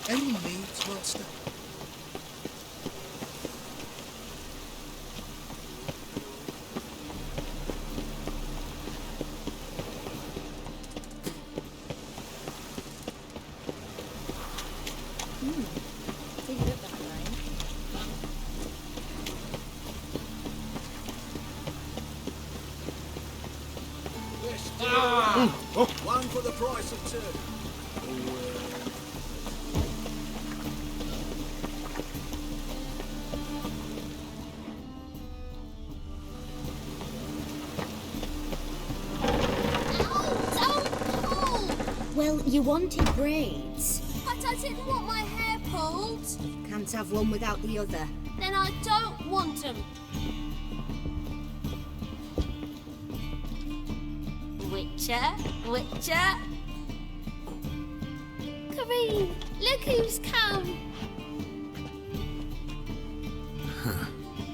Any needs, master? One for the price of two. Well, you wanted braids. But I didn't want my hair pulled. Can't have one without the other. Then I don't want them. Witcher. Kareem, look who's come.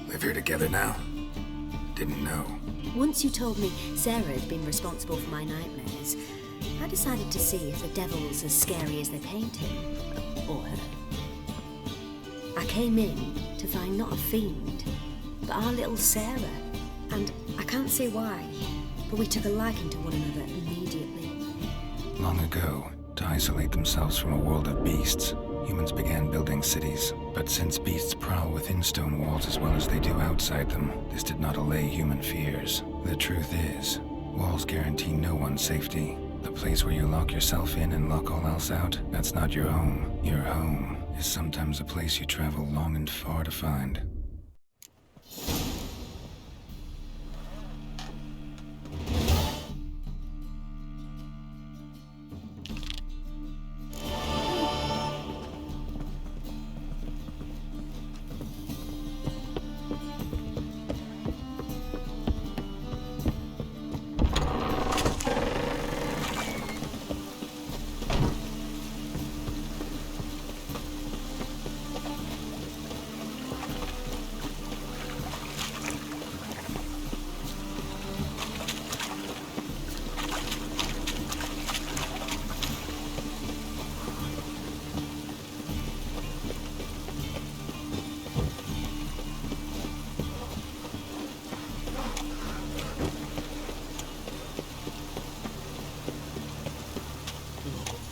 Live here together now? Didn't know. Once you told me Sarah had been responsible for my nightmares, I decided to see if the devil's as scary as they paint him. Or her. I came in to find not a fiend, but our little Sarah. And I can't say why, but we took a liking to one another immediately. Long ago, to isolate themselves from a world of beasts, humans began building cities. But since beasts prowl within stone walls as well as they do outside them, this did not allay human fears. The truth is, walls guarantee no one's safety. The place where you lock yourself in and lock all else out, that's not your home. Your home is sometimes a place you travel long and far to find.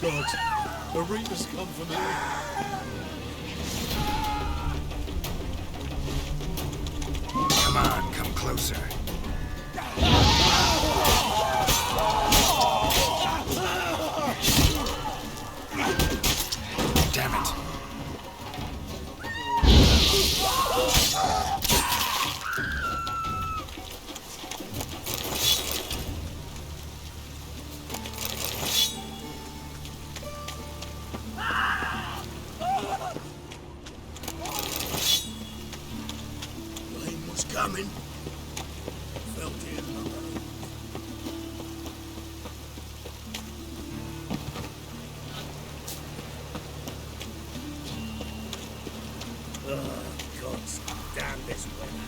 God, the Reapers come for me. Come on, come closer. Damn it. Rain was coming. Felt it in my bones. Oh, God damn this weather.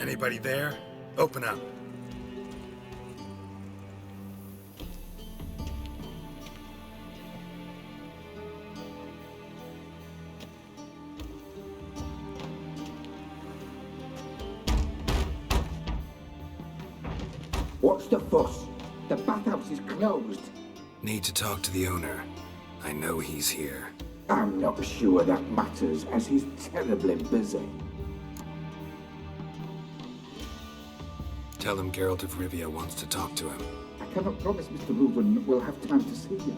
Anybody there? Open up. What's the fuss? The bathhouse is closed. Need to talk to the owner. I know he's here. I'm not sure that matters, as he's terribly busy. Tell him Geralt of Rivia wants to talk to him. I cannot promise Mr. Reuven will have time to see you.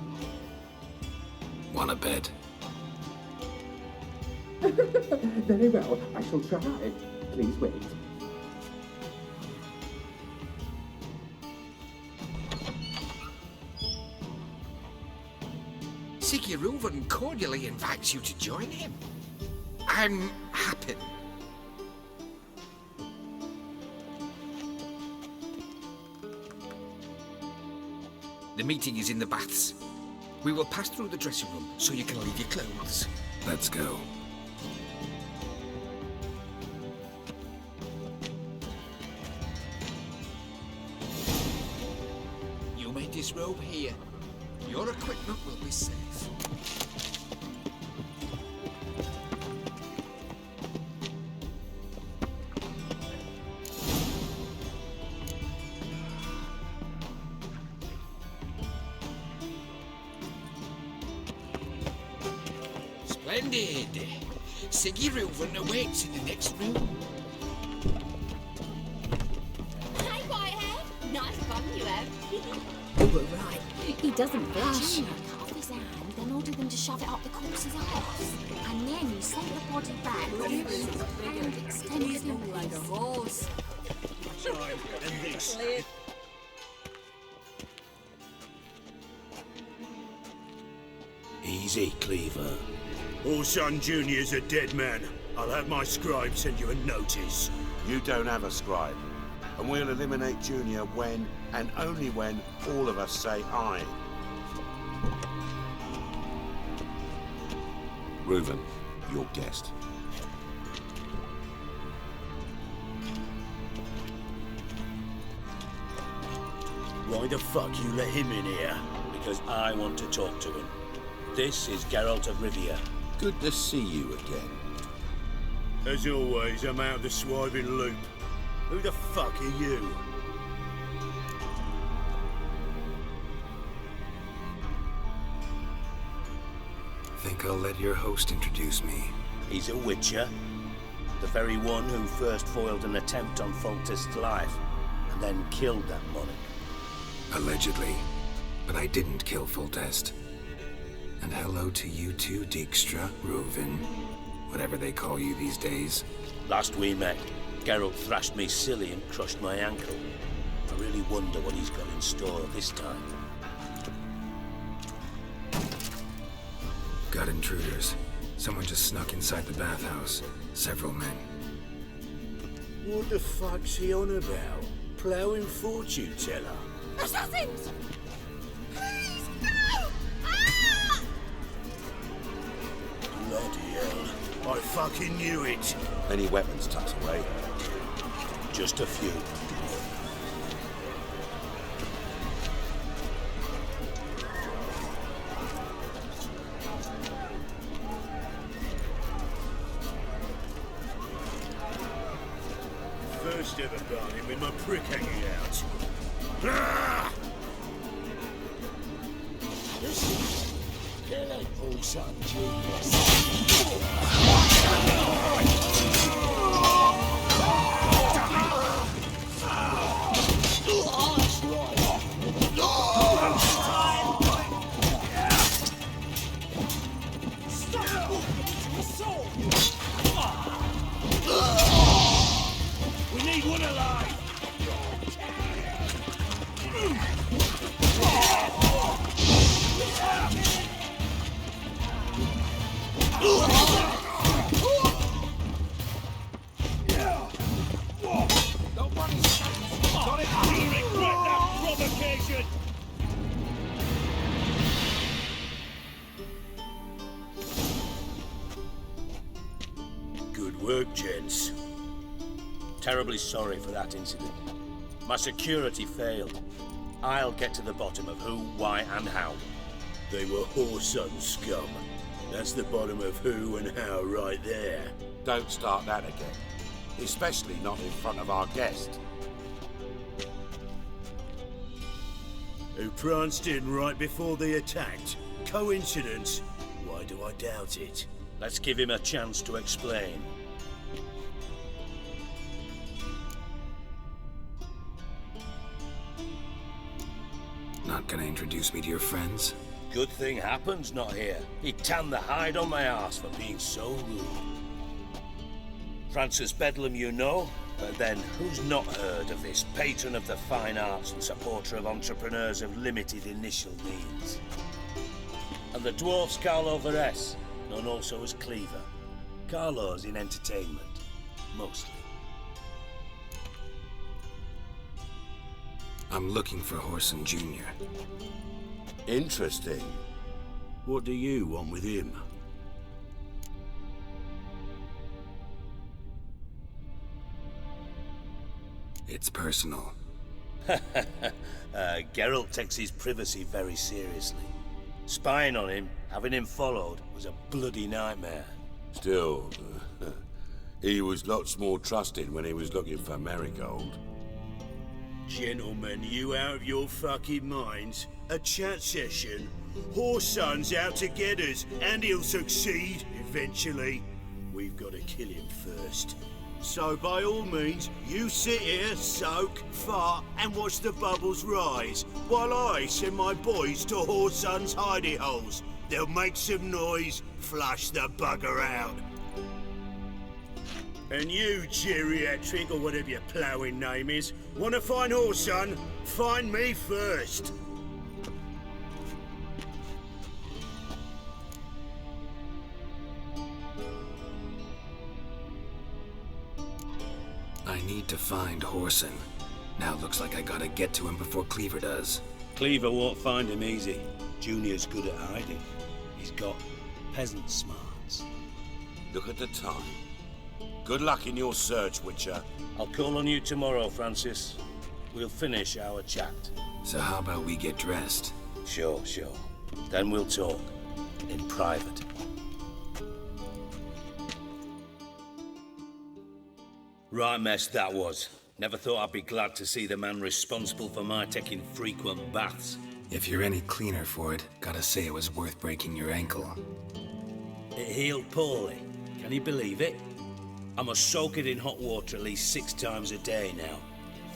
Want a bed? Very well, I shall try. Please wait. Sigi Reuven cordially invites you to join him. I'm happy. The meeting is in the baths. We will pass through the dressing room so you can leave your clothes. Let's go. You may disrobe here. Your equipment will be safe. Splendid! Sigi Reuven awaits in the next room. Hey, Whitehead. Nice bum you have. You were right. He doesn't blush. Junior cut off his hand, then ordered them to shove it up the corpse's arse. And then he sent the body back with his hand extended like a horse. And this. Easy, Cleaver. Orson Jr.'s a dead man. I'll have my scribe send you a notice. You don't have a scribe. And we'll eliminate Junior when, and only when, all of us say aye. Reuven, your guest. Why the fuck you let him in here? Because I want to talk to him. This is Geralt of Rivia. Good to see you again. As always, I'm out of the swiving loop. Who the fuck are you? Think I'll let your host introduce me. He's a witcher. The very one who first foiled an attempt on Foltest's life, and then killed that monarch. Allegedly. But I didn't kill Foltest. And hello to you too, Dijkstra, Reuven, whatever they call you these days. Last we met, Geralt thrashed me silly and crushed my ankle. I really wonder what he's got in store this time. Got intruders. Someone just snuck inside the bathhouse. Several men. What the fuck's he on about? Ploughing fortune teller? Assassins! Please, no! Ah! Bloody hell. I fucking knew it. Any weapons tucked away? Just a few. First ever bargain with my prick hanging out. Ah! Killing Orson We need one alive! Good work, gents. Terribly sorry for that incident. My security failed. I'll get to the bottom of who, why, and how. They were whoreson scum. That's the bottom of who and how right there. Don't start that again. Especially not in front of our guest. Who pranced in right before they attacked. Coincidence? Why do I doubt it? Let's give him a chance to explain. Not gonna introduce me to your friends? Good thing Happen's not here. He'd tan the hide on my arse for being so rude. Francis Bedlam you know, but then who's not heard of this patron of the fine arts and supporter of entrepreneurs of limited initial means? And the dwarf's Carlo Veres, known also as Cleaver. Carlo's in entertainment, mostly. I'm looking for Whoreson Jr. Interesting. What do you want with him? It's personal. Geralt takes his privacy very seriously. Spying on him, having him followed, was a bloody nightmare. Still, he was lots more trusted when he was looking for Marigold. Gentlemen, you out of your fucking minds? A chat session? Whoreson's out to get us, and he'll succeed, eventually. We've got to kill him first. So by all means, you sit here, soak, fart, and watch the bubbles rise, while I send my boys to Whoreson's hidey holes. They'll make some noise, flush the bugger out. And you, geriatric, or whatever your ploughing name is, want to find Whoreson? Find me first. I need to find Whoreson. Now looks like I gotta get to him before Cleaver does. Cleaver won't find him easy. Junior's good at hiding. He's got peasant smarts. Look at the time. Good luck in your search, Witcher. I'll call on you tomorrow, Francis. We'll finish our chat. So how about we get dressed? Sure. Then we'll talk. In private. Right mess that was. Never thought I'd be glad to see the man responsible for my taking frequent baths. If you're any cleaner for it, gotta say it was worth breaking your ankle. It healed poorly. Can you believe it? I must soak it in hot water at least 6 times a day now.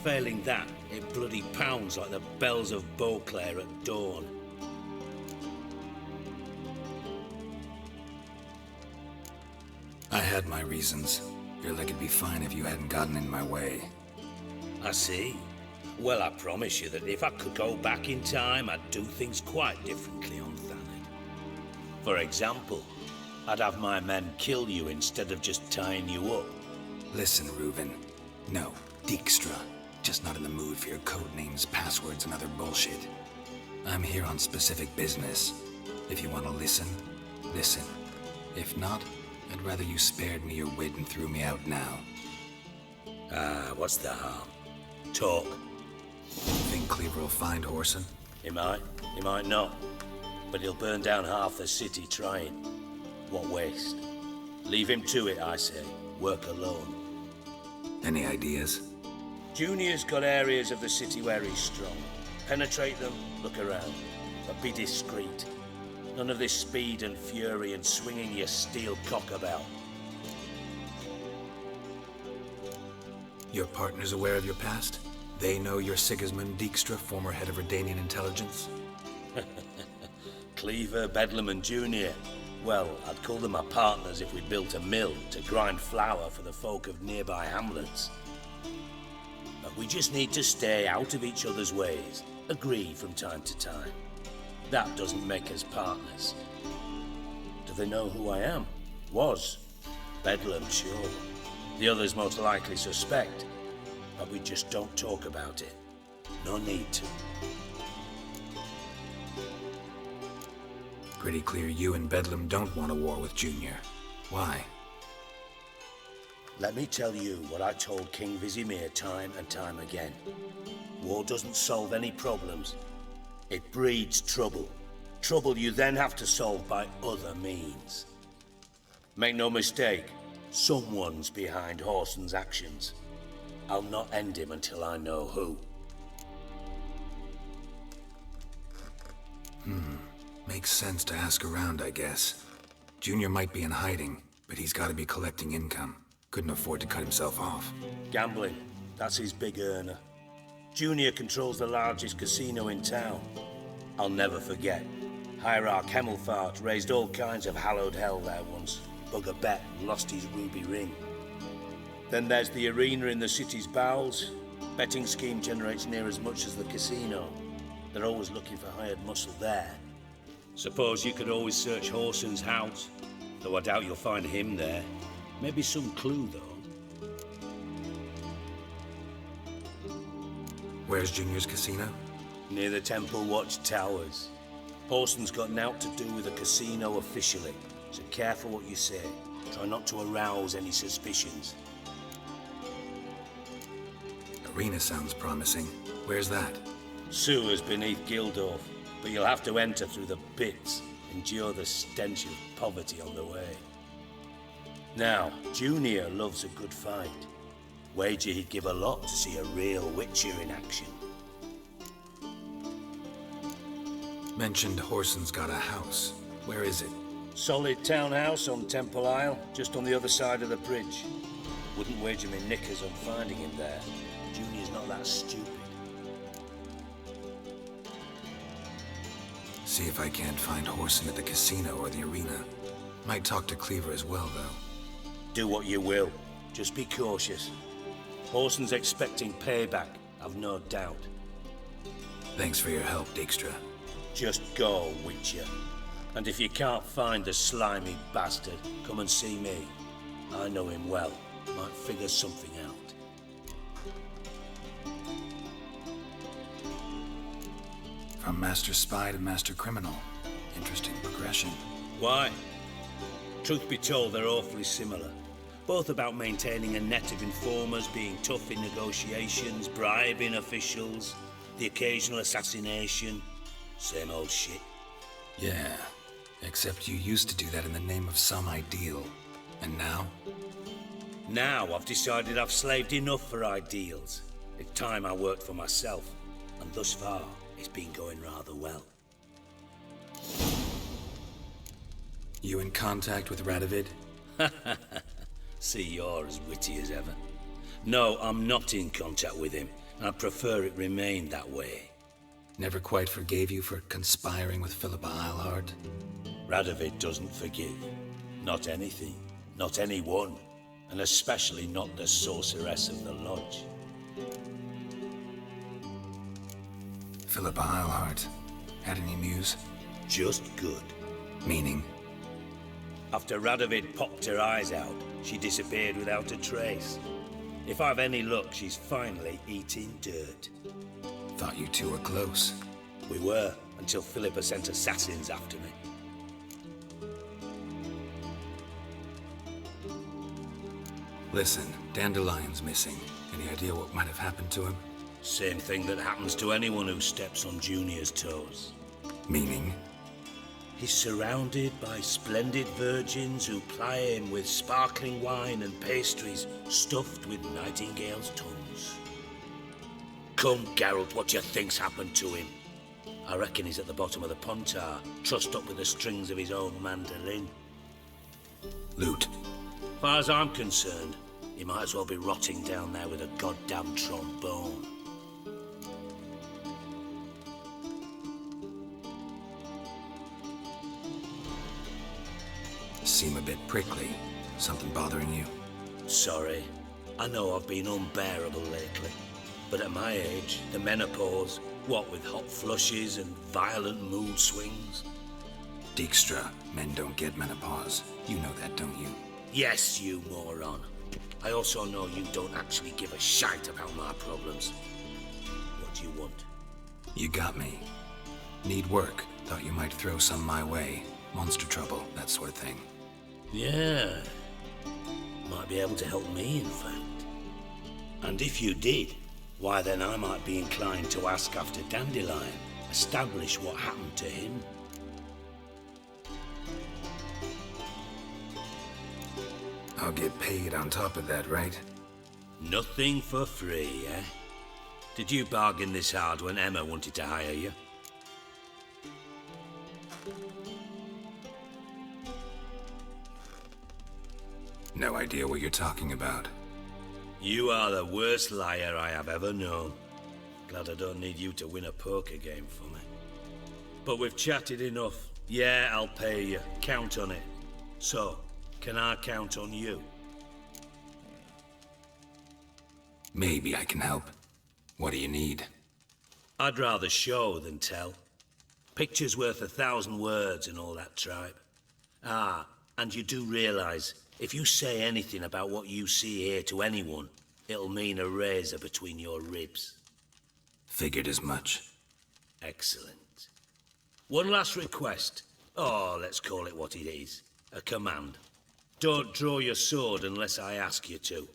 Failing that, it bloody pounds like the bells of Beauclair at dawn. I had my reasons. Your leg would be fine if you hadn't gotten in my way. I see. Well, I promise you that if I could go back in time, I'd do things quite differently on Thanedd. For example, I'd have my men kill you instead of just tying you up. Listen, Reuven. No, Dijkstra. Just not in the mood for your code names, passwords, and other bullshit. I'm here on specific business. If you want to listen, listen. If not, I'd rather you spared me your wit and threw me out now. What's the harm? Talk. Think Cleaver will find Whoreson? He might not. But he'll burn down half the city trying. What waste? Leave him to it, I say. Work alone. Any ideas? Junior's got areas of the city where he's strong. Penetrate them, look around. But be discreet. None of this speed and fury and swinging your steel cock about. Your partner's aware of your past? They know you're Sigismund Dijkstra, former head of Redanian intelligence? Cleaver, Bedlam and Junior. Well, I'd call them my partners if we built a mill to grind flour for the folk of nearby hamlets. But we just need to stay out of each other's ways, agree from time to time. That doesn't make us partners. Do they know who I am? Was. Bedlam, sure. The others most likely suspect. But we just don't talk about it. No need to. Pretty clear you and Bedlam don't want a war with Junior. Why? Let me tell you what I told King Vizimir time and time again. War doesn't solve any problems. It breeds trouble. Trouble you then have to solve by other means. Make no mistake, someone's behind Whoreson's actions. I'll not end him until I know who. Makes sense to ask around, I guess. Junior might be in hiding, but he's got to be collecting income. Couldn't afford to cut himself off. Gambling, that's his big earner. Junior controls the largest casino in town. I'll never forget. Hierarch Hemmelfart raised all kinds of hallowed hell there once. Bugger bet and lost his ruby ring. Then there's the arena in the city's bowels. Betting scheme generates near as much as the casino. They're always looking for hired muscle there. Suppose you could always search Whoreson's house, though I doubt you'll find him there. Maybe some clue, though. Where's Junior's casino? Near the Temple Watch Towers. Horson's got nought to do with the casino officially, so careful what you say. Try not to arouse any suspicions. Arena sounds promising. Where's that? Sewers beneath Gildorf, but you'll have to enter through the pits, endure the stench of poverty on the way. Now, Junior loves a good fight. Wager he'd give a lot to see a real Witcher in action. Mentioned Horson's got a house. Where is it? Solid townhouse on Temple Isle, just on the other side of the bridge. Wouldn't wager me knickers on finding him there. Junior's not that stupid. See if I can't find Horson at the casino or the arena. Might talk to Cleaver as well, though. Do what you will. Just be cautious. Horson's expecting payback, I've no doubt. Thanks for your help, Dijkstra. Just go, Witcher. And if you can't find the slimy bastard, come and see me. I know him well. Might figure something out. From Master Spy to Master Criminal. Interesting progression. Why? Truth be told, they're awfully similar. Both about maintaining a net of informers, being tough in negotiations, bribing officials, the occasional assassination. Same old shit. Yeah, except you used to do that in the name of some ideal. And now? Now I've decided I've slaved enough for ideals. It's time I worked for myself. And thus far, it's been going rather well. You in contact with Radovid? See, you're as witty as ever. No, I'm not in contact with him. I'd prefer it remained that way. Never quite forgave you for conspiring with Philippa Eilhart? Radovid doesn't forgive. Not anything. Not anyone. And especially not the sorceress of the lodge. Philippa Eilhart. Had any news? Just good. Meaning? After Radovid popped her eyes out, she disappeared without a trace. If I've any luck, she's finally eating dirt. Thought you two were close. We were, until Philippa sent assassins after me. Listen, Dandelion's missing. Any idea what might have happened to him? Same thing that happens to anyone who steps on Junior's toes. Meaning? He's surrounded by splendid virgins who ply him with sparkling wine and pastries stuffed with nightingales' tongues. Come, Geralt, what do you think's happened to him? I reckon he's at the bottom of the Pontar, trussed up with the strings of his own mandolin. Loot. Far as I'm concerned, he might as well be rotting down there with a goddamn trombone. Seem a bit prickly. Something bothering you? Sorry. I know I've been unbearable lately. But at my age, the menopause, what with hot flushes and violent mood swings? Dijkstra, men don't get menopause. You know that, don't you? Yes, you moron. I also know you don't actually give a shite about my problems. What do you want? You got me. Need work. Thought you might throw some my way. Monster trouble, that sort of thing. Yeah. Might be able to help me, in fact. And if you did, why then I might be inclined to ask after Dandelion. Establish what happened to him. I'll get paid on top of that, right? Nothing for free, eh? Did you bargain this hard when Emma wanted to hire you? No idea what you're talking about. You are the worst liar I have ever known. Glad I don't need you to win a poker game for me. But we've chatted enough. Yeah, I'll pay you. Count on it. So, can I count on you? Maybe I can help. What do you need? I'd rather show than tell. Picture's worth 1,000 words and all that tripe. Ah, and you do realize, if you say anything about what you see here to anyone, it'll mean a razor between your ribs. Figured as much. Excellent. One last request. Oh, let's call it what it is. A command. Don't draw your sword unless I ask you to.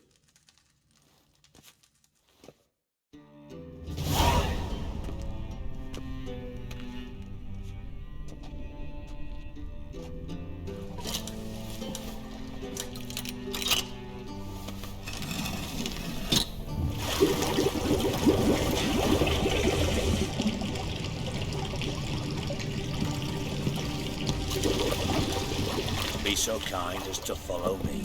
Be so kind as to follow me.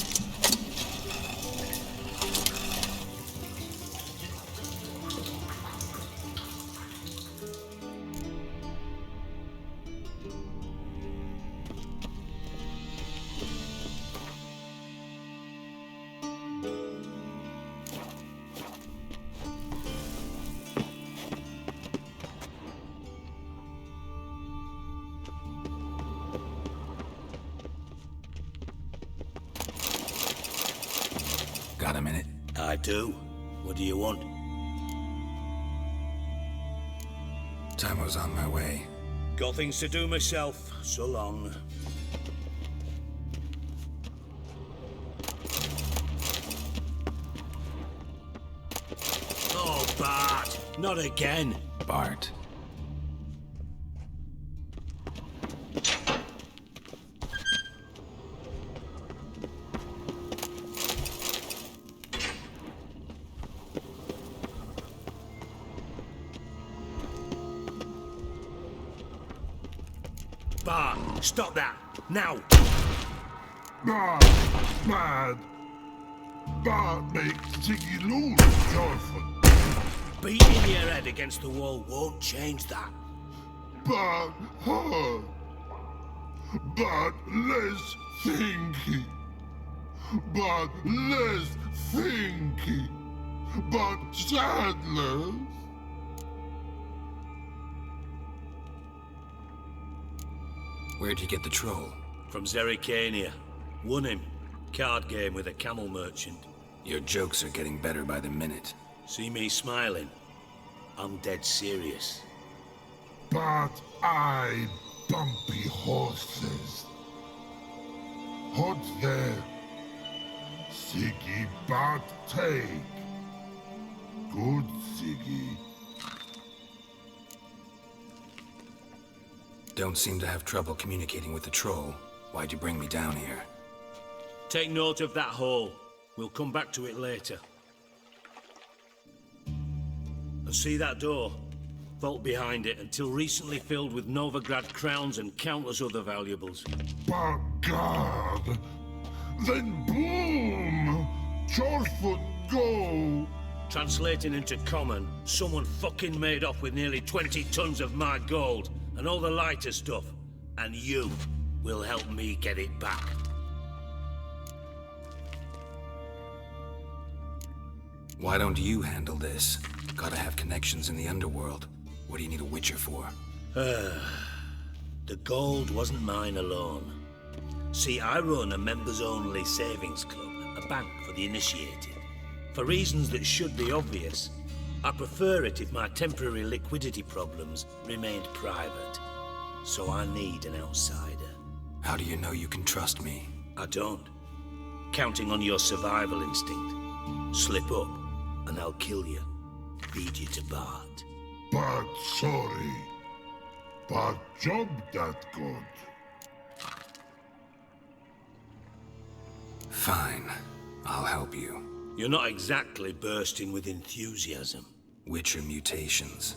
Got a minute? I do. What do you want? Time was on my way. Got things to do myself. So long. Oh, Bart! Not again! Bart. Bart, stop that! Now! Bad. Bad makes Sigi lose, joyful. Beating your head against the wall won't change that. Bad hard. Bad less thinky. Bad less thinky. Bad sadness. Where'd you get the troll? From Zerrikania. Won him. Card game with a camel merchant. Your jokes are getting better by the minute. See me smiling? I'm dead serious. But I bumpy horses. Hot there. Sigi but take. Good Sigi. Don't seem to have trouble communicating with the troll. Why'd you bring me down here? Take note of that hole. We'll come back to it later. And see that door? Vault behind it, until recently filled with Novigrad crowns and countless other valuables. But God. Then boom! Chorfoot go! Translating into common, someone fucking made off with nearly 20 tons of my gold and all the lighter stuff. And you will help me get it back. Why don't you handle this? Gotta have connections in the underworld. What do you need a witcher for? The gold wasn't mine alone. See, I run a members-only savings club, a bank for the initiated. For reasons that should be obvious, I prefer it if my temporary liquidity problems remained private. So I need an outsider. How do you know you can trust me? I don't. Counting on your survival instinct. Slip up, and I'll kill you. Feed you to Bart. But sorry. But job that good. Fine. I'll help you. You're not exactly bursting with enthusiasm. Witcher mutations.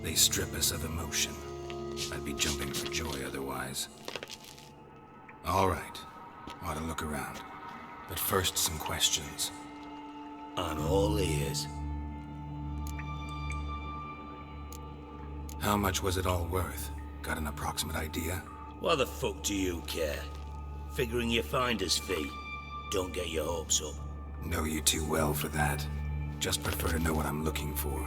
They strip us of emotion. I'd be jumping for joy otherwise. All right. Ought to look around. But first, some questions. I'm all ears. How much was it all worth? Got an approximate idea? Why the fuck do you care? Figuring your finder's fee. Don't get your hopes up. Know you too well for that. Just prefer to know what I'm looking for.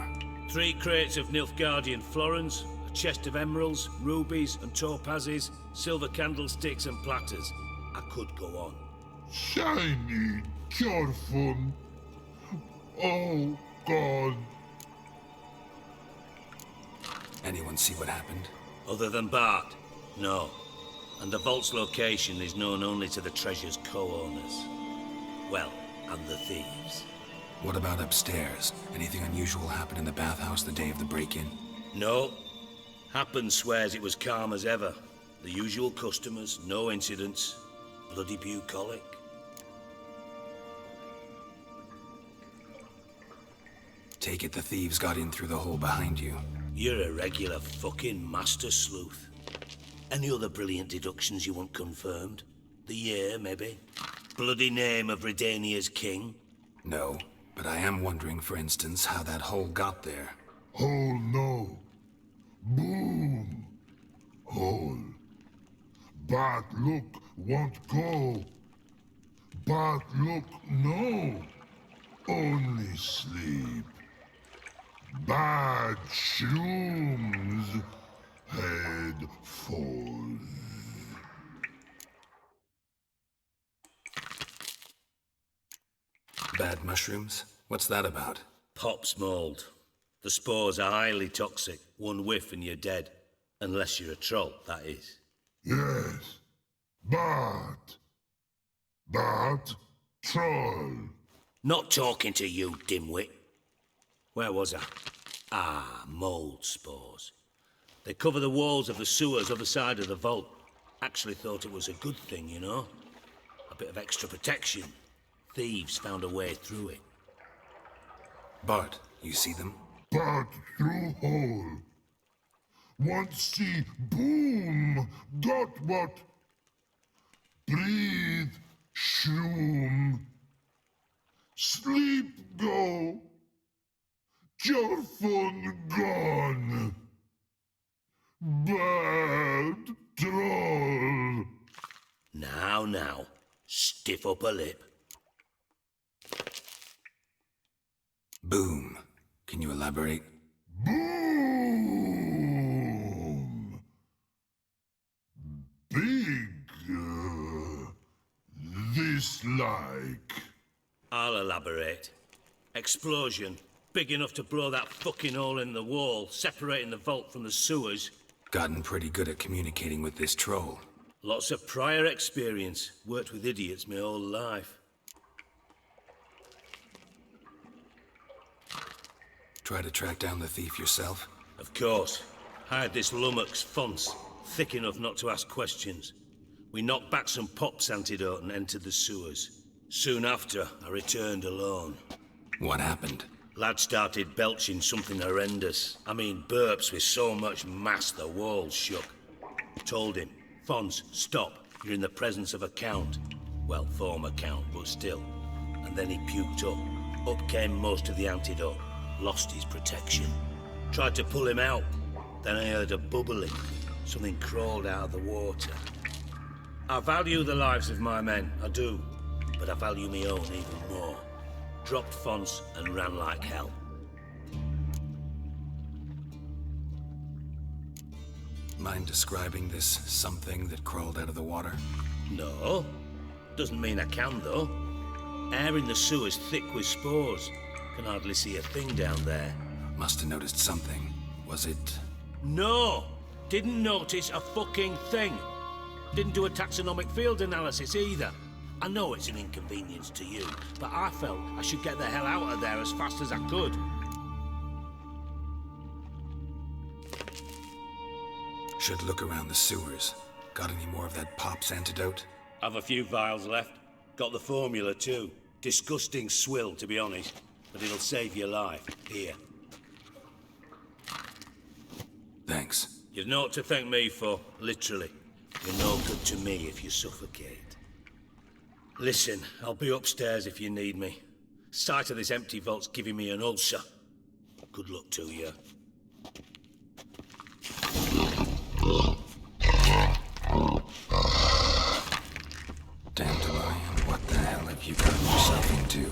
3 crates of Nilfgaardian florins, a chest of emeralds, rubies and topazes, silver candlesticks and platters. I could go on. Shiny, careful. Oh, God. Anyone see what happened? Other than Bart? No. And the vault's location is known only to the treasure's co-owners. Well, and the thieves. What about upstairs? Anything unusual happen in the bathhouse the day of the break-in? No. Happen swears it was calm as ever. The usual customers, no incidents. Bloody bucolic. Take it the thieves got in through the hole behind you. You're a regular fucking master sleuth. Any other brilliant deductions you want confirmed? The year, maybe? Bloody name of Redania's king? No, but I am wondering, for instance, how that hole got there. Hole no. Boom. Hole. Bad look won't go. Bad look no. Only sleep. Bad shrooms. Head falls. Bad mushrooms? What's that about? Pop's mold. The spores are highly toxic. One whiff and you're dead. Unless you're a troll, that is. Yes. Bad. Bad troll. Not talking to you, dimwit. Where was I? Ah, mold spores. They cover the walls of the sewers other side of the vault. Actually thought it was a good thing, you know? A bit of extra protection. Thieves found a way through it. Bart, you see them? Bad through hole. Want see boom. Got what? Breathe. Shroom. Sleep go. Your phone gone. Bad troll. Now, stiff up a lip. Boom. Can you elaborate? Boom. Big. This like. I'll elaborate. Explosion. Big enough to blow that fucking hole in the wall, separating the vault from the sewers. Gotten pretty good at communicating with this troll. Lots of prior experience. Worked with idiots my whole life. Try to track down the thief yourself? Of course. Hired this lummox, Fonce, thick enough not to ask questions. We knocked back some Pop's antidote and entered the sewers. Soon after, I returned alone. What happened? Lad started belching something horrendous. I mean, burps with so much mass the walls shook. Told him, Fonce, stop. You're in the presence of a count. Well, former count, but still. And then he puked up. Up came most of the antidote. Lost his protection. Tried to pull him out. Then I heard a bubbling. Something crawled out of the water. I value the lives of my men, I do. But I value my own even more. Dropped Fonce and ran like hell. Mind describing this something that crawled out of the water? No. Doesn't mean I can, though. Air in the sewer's thick with spores. Can hardly see a thing down there. Must have noticed something. Was it... No! Didn't notice a fucking thing. Didn't do a taxonomic field analysis either. I know it's an inconvenience to you, but I felt I should get the hell out of there as fast as I could. Should look around the sewers. Got any more of that Pop's antidote? Have a few vials left. Got the formula too. Disgusting swill, to be honest. But it'll save your life. Here. Thanks. You've naught to thank me for, literally. You're no good to me if you suffocate. Listen, I'll be upstairs if you need me. Sight of this empty vault's giving me an ulcer. Good luck to you. Dandelion, what the hell have you gotten yourself into?